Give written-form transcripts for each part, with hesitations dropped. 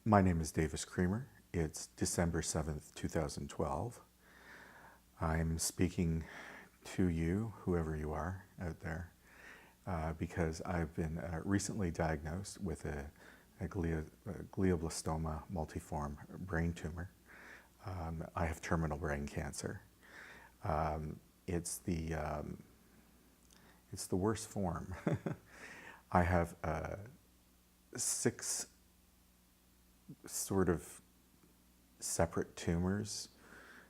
My name is Davis Creamer. It's December 7th, 2012. I'm speaking to you, whoever you are out there, because I've been recently diagnosed with a glioblastoma multiforme brain tumor. I have terminal brain cancer. It's the worst form. I have 6 sort of separate tumors,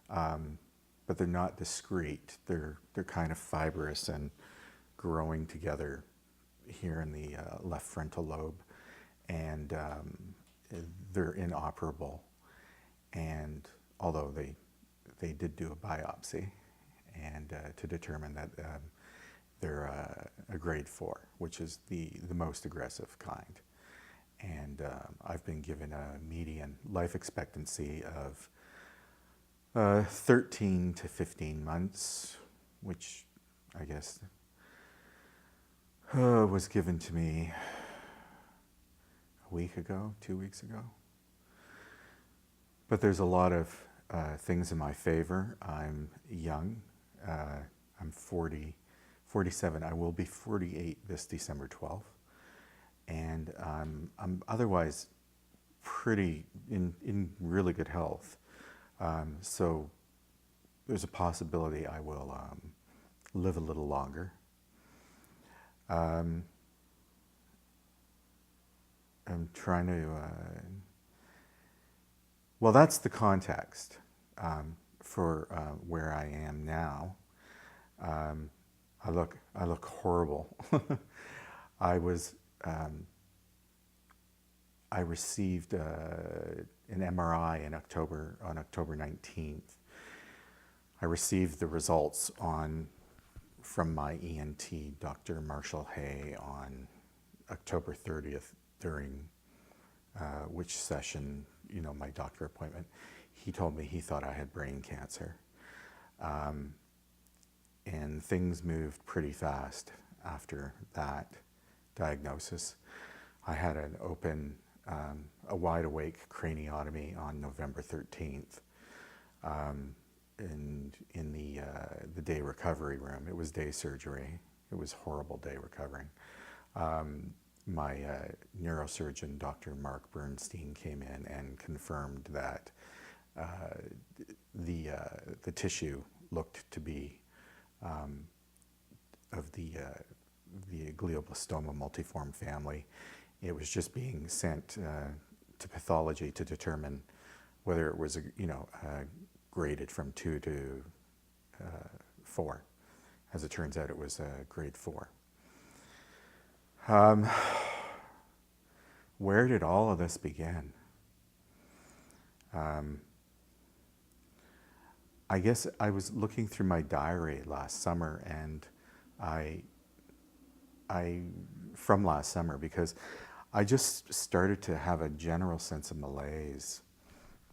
but they're not discrete. They're kind of fibrous and growing together here in the left frontal lobe, and they're inoperable. And although they did do a biopsy and to determine that they're a grade 4, which is the most aggressive kind. And I've been given a median life expectancy of 13 to 15 months, which I guess was given to me a week ago, 2 weeks ago. But there's a lot of things in my favor. I'm young. I'm 47. I will be 48 this December 12th. And I'm otherwise pretty in really good health. So there's a possibility I will live a little longer. I'm trying to, well, that's the context for where I am now. I look horrible. I received an MRI on October 19th. I received the results from my ENT, Dr. Marshall Hay, on October 30th, during which session, my doctor appointment, he told me he thought I had brain cancer. And things moved pretty fast after that diagnosis. I had an open, a wide-awake craniotomy on November 13th, in the day recovery room. It was day surgery. It was horrible day recovering. My neurosurgeon, Dr. Mark Bernstein, came in and confirmed that the tissue looked to be of the Glioblastoma multiforme family. It was just being sent to pathology to determine whether it was graded from 2 to 4. As it turns out, it was grade 4. Where did all of this begin? I guess I was looking through my diary last summer, and from last summer, because I just started to have a general sense of malaise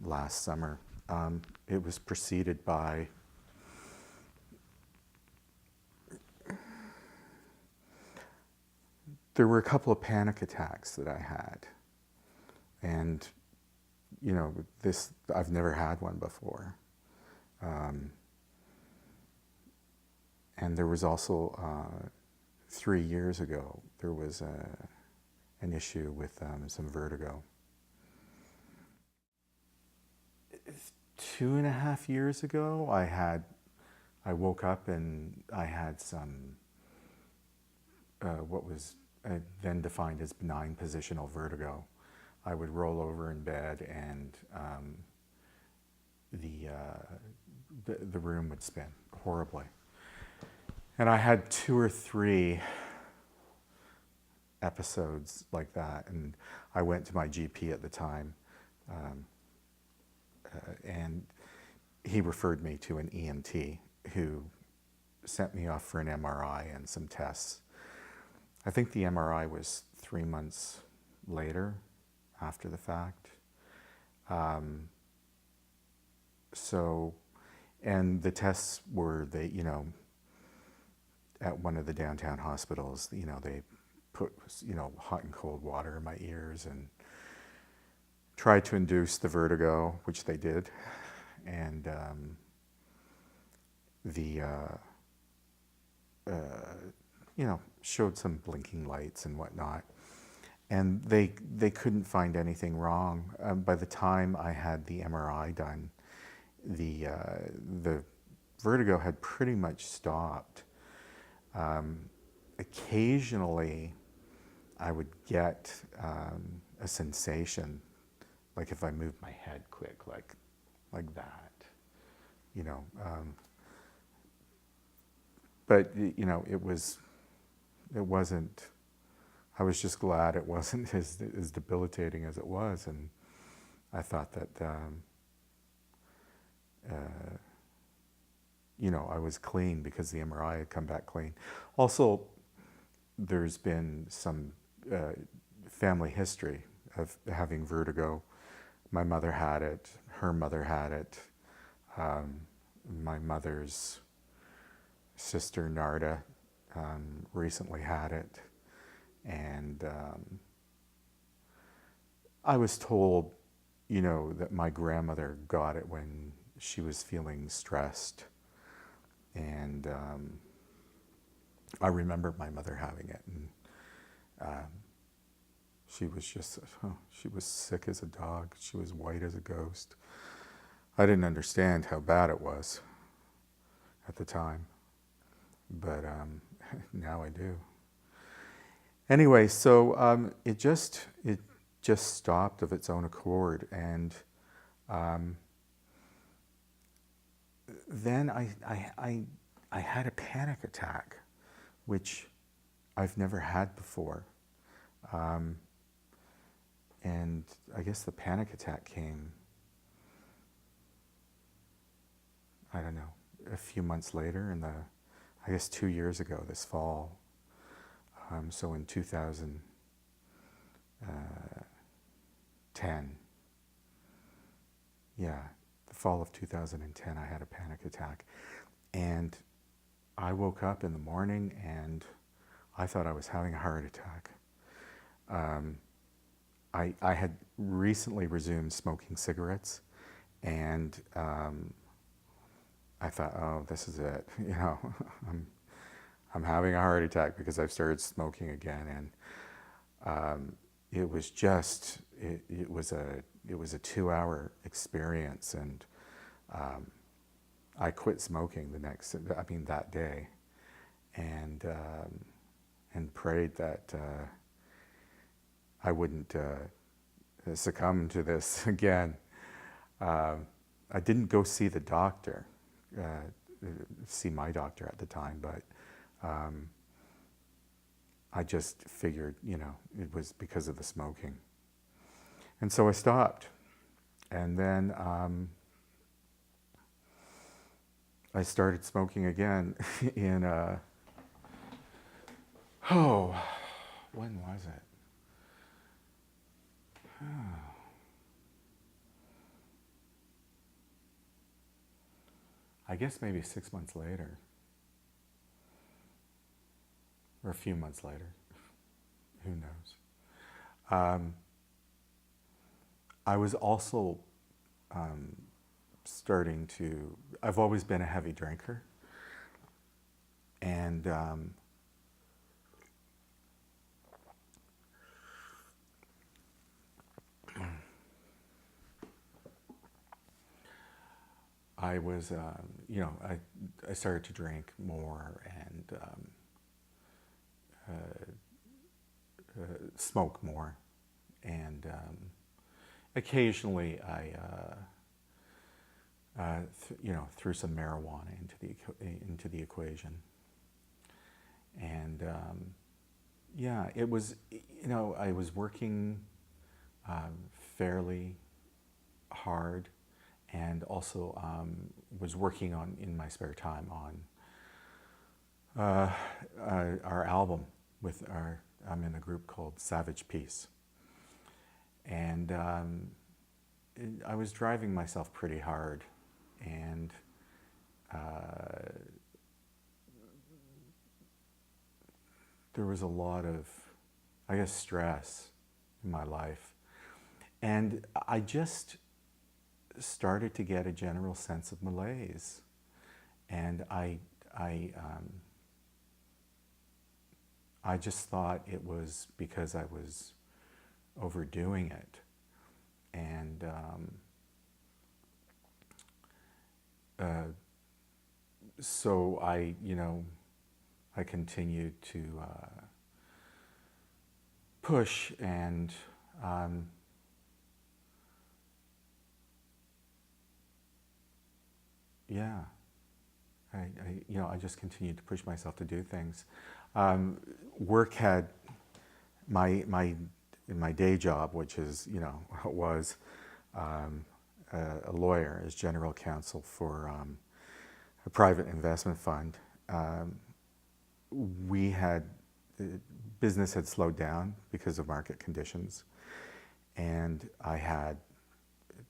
last summer. It was preceded by there were a couple of panic attacks that I had, and this, I've never had one before. And there was also 3 years ago, there was an issue with some vertigo. 2.5 years ago, I woke up and I had some what was then defined as benign positional vertigo. I would roll over in bed, and the room would spin horribly. And I had 2 or 3 episodes like that, and I went to my GP at the time, and he referred me to an ENT who sent me off for an MRI and some tests. I think the MRI was 3 months later, after the fact. And the tests were, at one of the downtown hospitals, they put, hot and cold water in my ears, and tried to induce the vertigo, which they did, and the showed some blinking lights and whatnot, and they couldn't find anything wrong. By the time I had the MRI done, the vertigo had pretty much stopped. Occasionally, I would get a sensation, like if I moved my head quick, like that, you know. But it wasn't. I was just glad it wasn't as debilitating as it was, and I thought that I was clean because the MRI had come back clean. Also, there's been some family history of having vertigo. My mother had it. Her mother had it. My mother's sister Narda recently had it, and I was told, that my grandmother got it when she was feeling stressed, and I remember my mother having it, and she was just, she was sick as a dog. She was white as a ghost. I didn't understand how bad it was at the time, but now I do. Anyway, so it just stopped of its own accord, and then I had a panic attack, which I've never had before, and I guess the panic attack came, I don't know, a few months later, I guess 2 years ago, this fall. So in 2010, the fall of 2010, I had a panic attack. And I woke up in the morning and I thought I was having a heart attack. I had recently resumed smoking cigarettes, and I thought, oh, this is it. I'm having a heart attack because I've started smoking again, and it was just it was a 2-hour experience, and I quit smoking that day, and prayed that I wouldn't succumb to this again. I didn't go see the doctor, see my doctor at the time, but I just figured, it was because of the smoking. And so I stopped. And then I started smoking again in, when was it? I guess maybe 6 months later. Or a few months later. Who knows? I was also starting to, I've always been a heavy drinker, and I was, I started to drink more and smoke more, and occasionally I, threw some marijuana into the equation, and it was, I was working fairly hard, and also was working in my spare time on our album I'm in a group called Savage Peace. And I was driving myself pretty hard, and there was a lot of, I guess, stress in my life. And I just started to get a general sense of malaise. And I just thought it was because I was overdoing it. And so I continued to push, and yeah, I just continued to push myself to do things. Work had my day job, which is was a lawyer as general counsel for a private investment fund. We had business had slowed down because of market conditions, and I had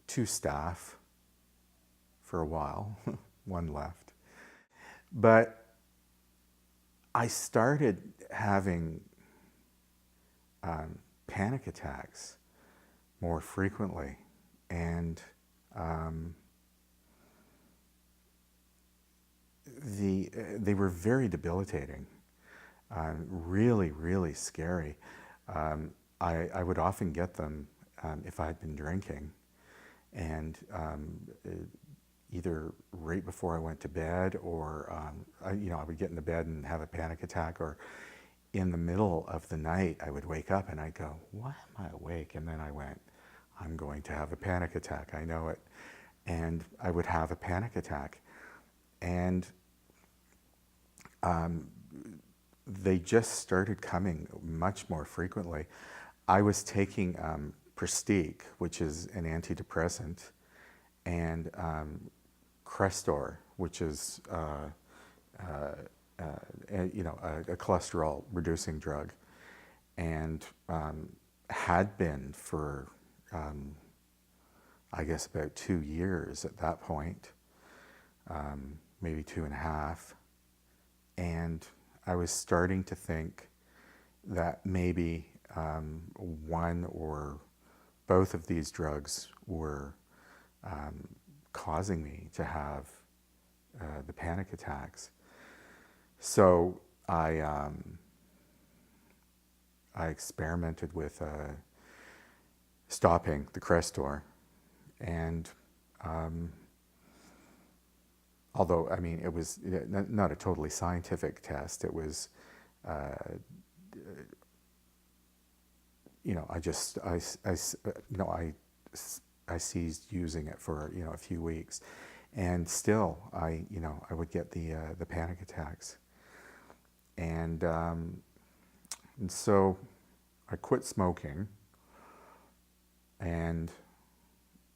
2 staff for a while, one left. But I started having panic attacks more frequently, and they were very debilitating, really, really scary. I would often get them if I had been drinking, and either right before I went to bed, or I would get into bed and have a panic attack, or in the middle of the night I would wake up and I'd go, "Why am I awake?" And then I went, "I'm going to have a panic attack. I know it." And I would have a panic attack, and they just started coming much more frequently. I was taking Prestige, which is an antidepressant, and Crestor, which is a cholesterol reducing drug, and had been for I guess about 2 years at that point, maybe 2.5. And I was starting to think that maybe one or both of these drugs were causing me to have the panic attacks. So I experimented with stopping the Crestor, and although, I mean, it was not a totally scientific test. It was, I ceased using it for a few weeks, and still I would get the panic attacks, and so I quit smoking, and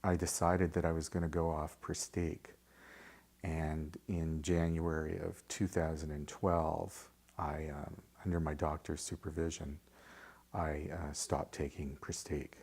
I decided that I was going to go off Prestige. And in January of 2012, I, under my doctor's supervision, I stopped taking Prestige.